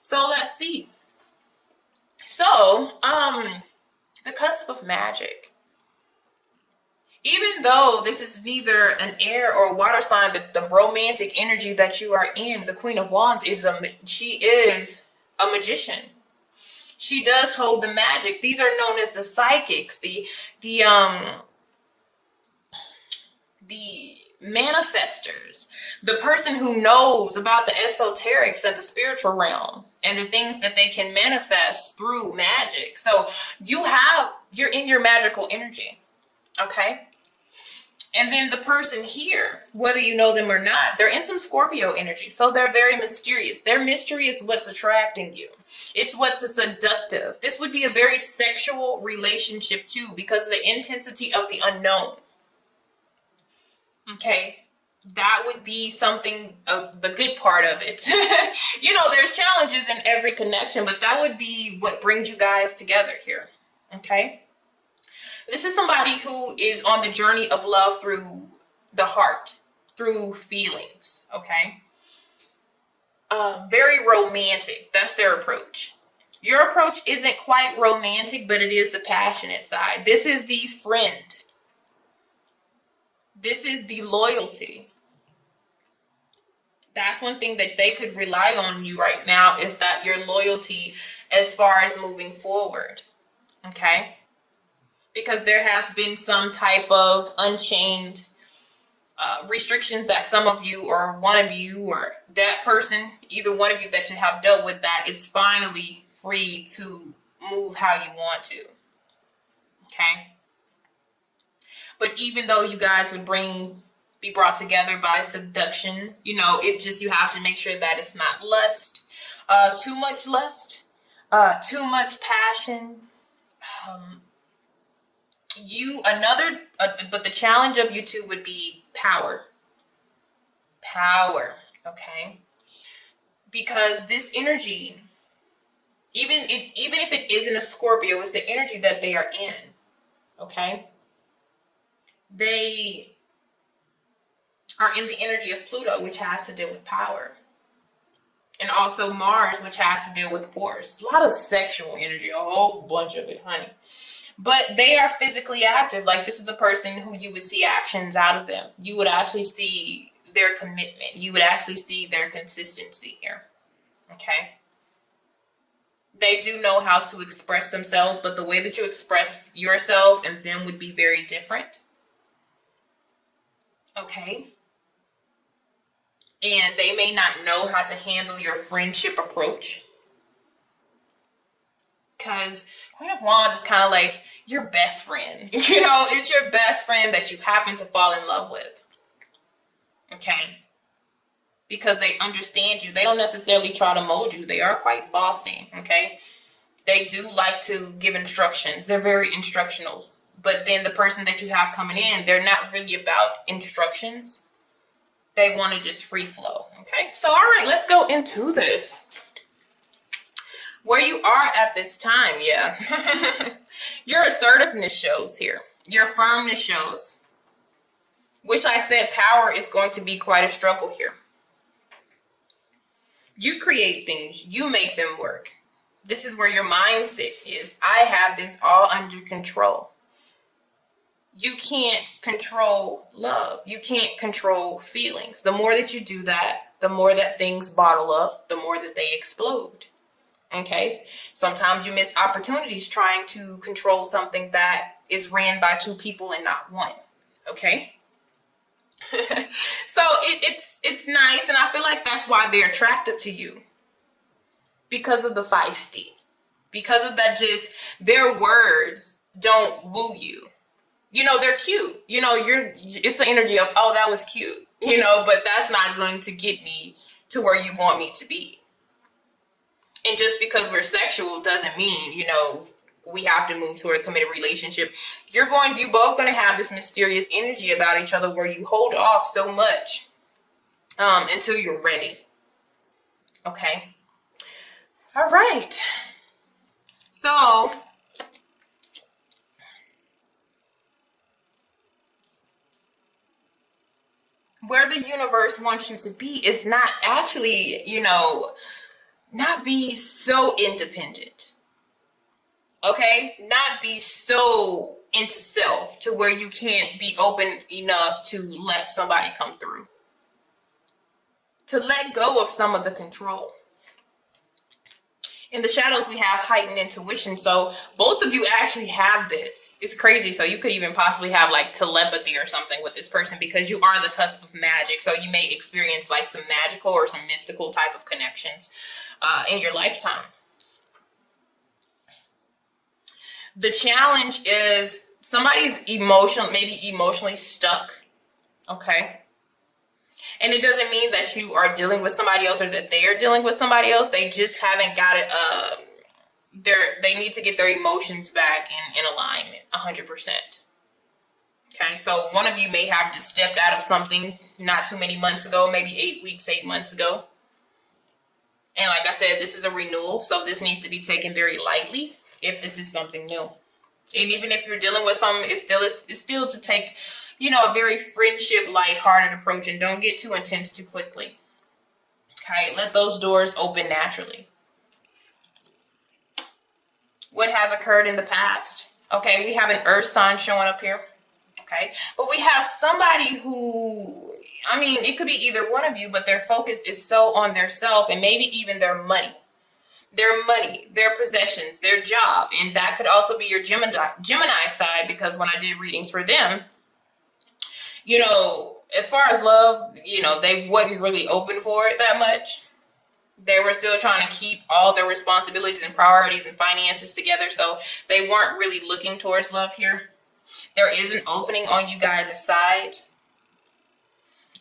So let's see. So, the cusp of magic. Even though this is neither an air or water sign, the romantic energy that you are in, the Queen of Wands she is a magician. She does hold the magic. These are known as the psychics, the manifestors, the person who knows about the esoterics and the spiritual realm and the things that they can manifest through magic. So you're in your magical energy. Okay. And then the person here, whether you know them or not, they're in some Scorpio energy. So they're very mysterious. Their mystery is what's attracting you. It's what's seductive. This would be a very sexual relationship too, because of the intensity of the unknown. Okay. That would be something, the good part of it. There's challenges in every connection, but that would be what brings you guys together here. Okay. This is somebody who is on the journey of love through the heart, through feelings, okay? Very romantic. That's their approach. Your approach isn't quite romantic, but it is the passionate side. This is the friend. This is the loyalty. That's one thing that they could rely on you right now, is that your loyalty as far as moving forward, okay? Because there has been some type of unchained restrictions that some of you or one of you or that person, either one of you that you have dealt with that, is finally free to move how you want to. Okay. But even though you guys would be brought together by seduction, you have to make sure that it's not lust, too much lust, too much passion. But the challenge of you two would be power. Okay? Because this energy, even if it isn't a Scorpio, it's the energy that they are in. Okay? They are in the energy of Pluto, which has to deal with power. And also Mars, which has to deal with force. A lot of sexual energy, a whole bunch of it, honey. But they are physically active. Like, this is a person who you would see actions out of them. You would actually see their commitment. You would actually see their consistency here. Okay? They do know how to express themselves, but the way that you express yourself and them would be very different. Okay? And they may not know how to handle your friendship approach. Because Queen of Wands is kind of like your best friend. It's your best friend that you happen to fall in love with. Okay? Because they understand you. They don't necessarily try to mold you. They are quite bossy. Okay? They do like to give instructions. They're very instructional. But then the person that you have coming in, they're not really about instructions. They want to just free flow. Okay? So, all right, let's go into this. Where you are at this time, yeah. Your assertiveness shows here. Your firmness shows. Which I said power is going to be quite a struggle here. You create things. You make them work. This is where your mindset is. I have this all under control. You can't control love. You can't control feelings. The more that you do that, the more that things bottle up, the more that they explode. Okay? Sometimes you miss opportunities trying to control something that is ran by two people and not one. Okay? So it's nice, and I feel like that's why they're attractive to you. Because of the feisty. Because of that, just their words don't woo you. They're cute. It's the energy of, oh, that was cute. But that's not going to get me to where you want me to be. And just because we're sexual doesn't mean, we have to move toward a committed relationship. You both going to have this mysterious energy about each other where you hold off so much until you're ready. Okay. All right. So where the universe wants you to be is not actually, not be so independent. Okay? Not be so into self to where you can't be open enough to let somebody come through. To let go of some of the control. In the shadows, we have heightened intuition. So both of you actually have this. It's crazy. So you could even possibly have like telepathy or something with this person because you are the cusp of magic. So you may experience like some magical or some mystical type of connections in your lifetime. The challenge is somebody's maybe emotionally stuck. Okay. And it doesn't mean that you are dealing with somebody else or that they are dealing with somebody else. They just haven't got it. They need to get their emotions back in alignment 100%. Okay. So one of you may have just stepped out of something not too many months ago, maybe 8 months ago. And like I said, this is a renewal. So this needs to be taken very lightly if this is something new. And even if you're dealing with something, it's still to take, a very friendship, lighthearted approach, and don't get too intense too quickly. Okay, let those doors open naturally. What has occurred in the past? Okay, we have an earth sign showing up here. Okay, but we have somebody who, it could be either one of you, but their focus is so on their self and maybe even their money, their possessions, their job. And that could also be your Gemini side, because when I did readings for them, as far as love, they wasn't really open for it that much. They were still trying to keep all their responsibilities and priorities and finances together. So they weren't really looking towards love here. There is an opening on you guys' side.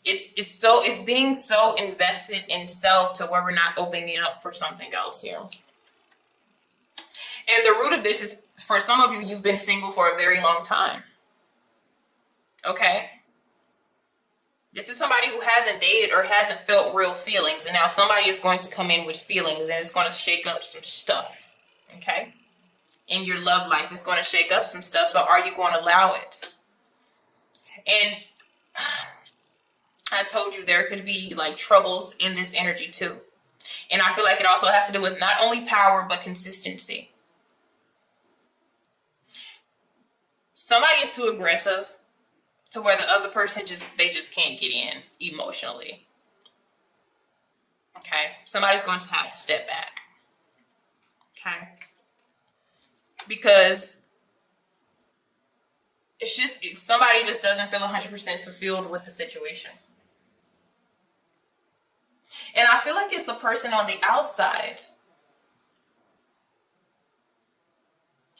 It's being so invested in self to where we're not opening up for something else here. And the root of this is, for some of you, you've been single for a very long time. Okay? This is somebody who hasn't dated or hasn't felt real feelings. And now somebody is going to come in with feelings and it's going to shake up some stuff. Okay? In your love life, it's going to shake up some stuff. So are you going to allow it? And I told you there could be like troubles in this energy too. And I feel like it also has to do with not only power, but consistency. Somebody is too aggressive to where the other person just can't get in emotionally. Okay. Somebody's going to have to step back. Okay. Because somebody just doesn't feel 100% fulfilled with the situation. And I feel like it's the person on the outside.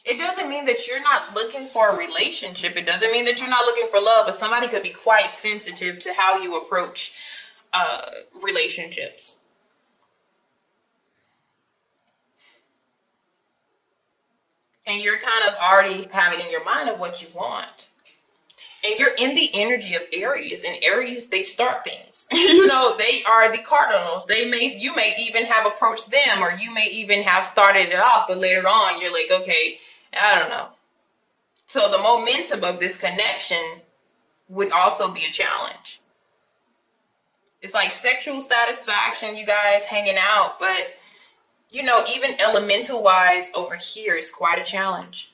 It doesn't mean that you're not looking for a relationship. It doesn't mean that you're not looking for love, but somebody could be quite sensitive to how you approach relationships. And you're kind of already having in your mind of what you want. And you're in the energy of Aries, and Aries, they start things. They are the cardinals. You may even have approached them, or you may even have started it off, but later on you're like, okay, I don't know. So the momentum of this connection would also be a challenge. It's like sexual satisfaction, you guys hanging out, but even elemental wise over here is quite a challenge.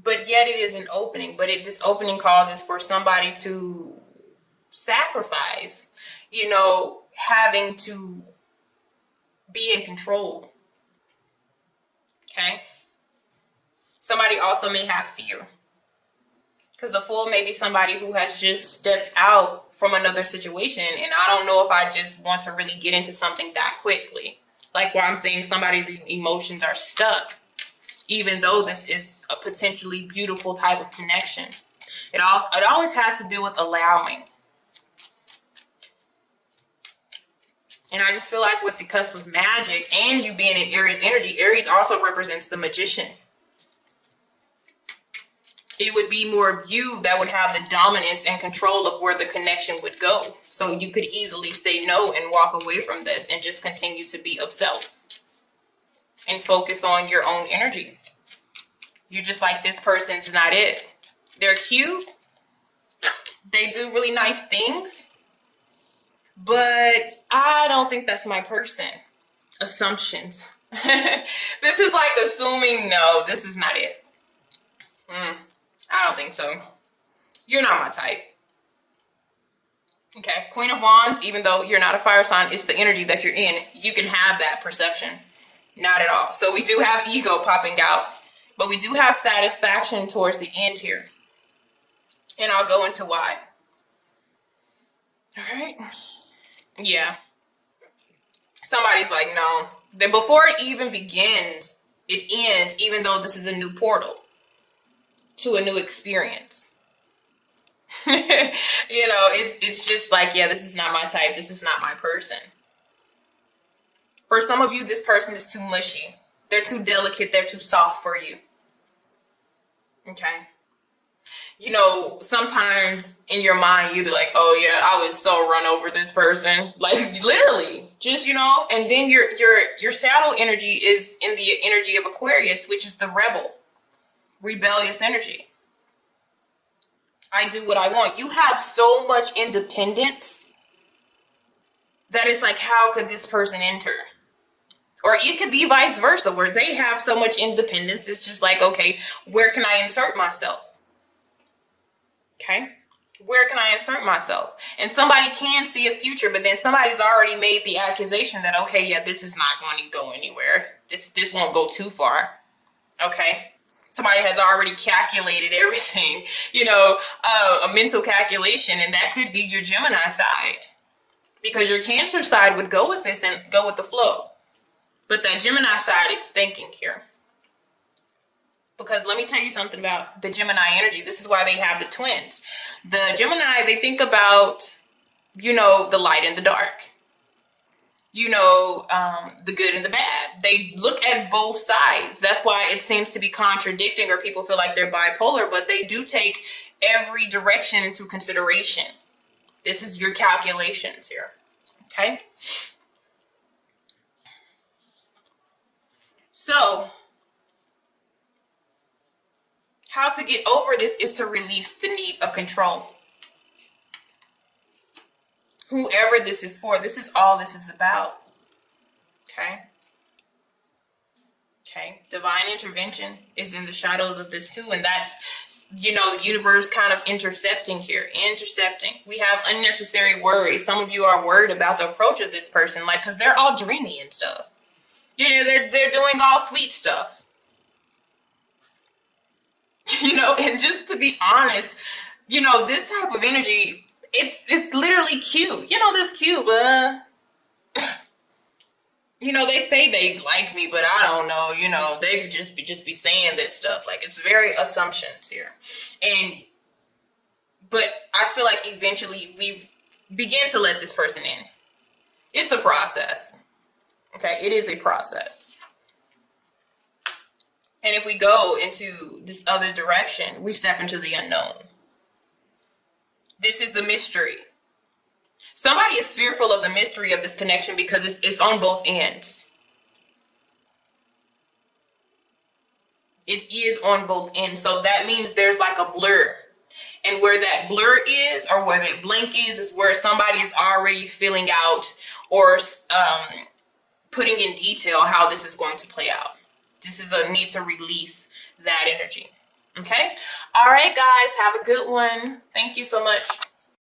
But yet it is an opening. But this opening causes for somebody to sacrifice, having to be in control. Okay? Somebody also may have fear. Because the Fool may be somebody who has just stepped out from another situation. And I don't know if I just want to really get into something that quickly. Like why I'm saying somebody's emotions are stuck. Even though this is a potentially beautiful type of connection. It always has to do with allowing. And I just feel like with the cusp of magic and you being in Aries energy, Aries also represents the magician. It would be more of you that would have the dominance and control of where the connection would go. So you could easily say no and walk away from this and just continue to be of self. And focus on your own energy. You're just like, this person's not it. They're cute. They do really nice things. but I don't think that's my person. Assumptions. This is like assuming, no, this is not it. I don't think so. You're not my type. Okay, Queen of Wands, even though you're not a fire sign, it's the energy that you're in. You can have that perception. Not at all. So we do have ego popping out, but we do have satisfaction towards the end here. And I'll go into why. All right. Yeah. Somebody's like, no. Then before it even begins, it ends, even though this is a new portal to a new experience. It's just like, yeah, this is not my type. This is not my person. For some of you, this person is too mushy. They're too delicate. They're too soft for you. Okay. Sometimes in your mind, you'd be like, oh yeah, I was so run over this person. Like literally, just, and then your shadow energy is in the energy of Aquarius, which is the rebellious energy. I do what I want. You have so much independence that it's like, how could this person enter? Or it could be vice versa, where they have so much independence. It's just like, okay, where can I insert myself? Okay. Where can I insert myself? And somebody can see a future, but then somebody's already made the accusation that, okay, yeah, this is not going to go anywhere. This won't go too far. Okay. Somebody has already calculated everything, a mental calculation, and that could be your Gemini side, because your Cancer side would go with this and go with the flow. But that Gemini side is thinking here. Because let me tell you something about the Gemini energy. This is why they have the twins. The Gemini, they think about, the light and the dark. The good and the bad. They look at both sides. That's why it seems to be contradicting, or people feel like they're bipolar, but they do take every direction into consideration. This is your calculations here. Okay? So, how to get over this is to release the need of control. Whoever this is for, this is all this is about. Okay? Okay? Divine intervention is in the shadows of this too, and that's, the universe kind of intercepting here. Intercepting. We have unnecessary worries. Some of you are worried about the approach of this person, because they're all dreamy and stuff. They're doing all sweet stuff. And just to be honest, this type of energy, it's literally cute. This cute, they say they like me, but I don't know, they could just be saying this stuff. Like, it's very assumptions here. But I feel like eventually we begin to let this person in. It's a process. Okay, it is a process. And if we go into this other direction, we step into the unknown. This is the mystery. Somebody is fearful of the mystery of this connection because it's on both ends. It is on both ends. So that means there's like a blur. And where that blur is, or where that blank is where somebody is already filling out or putting in detail how this is going to play out. This is a need to release that energy. Okay? All right, guys. Have a good one. Thank you so much.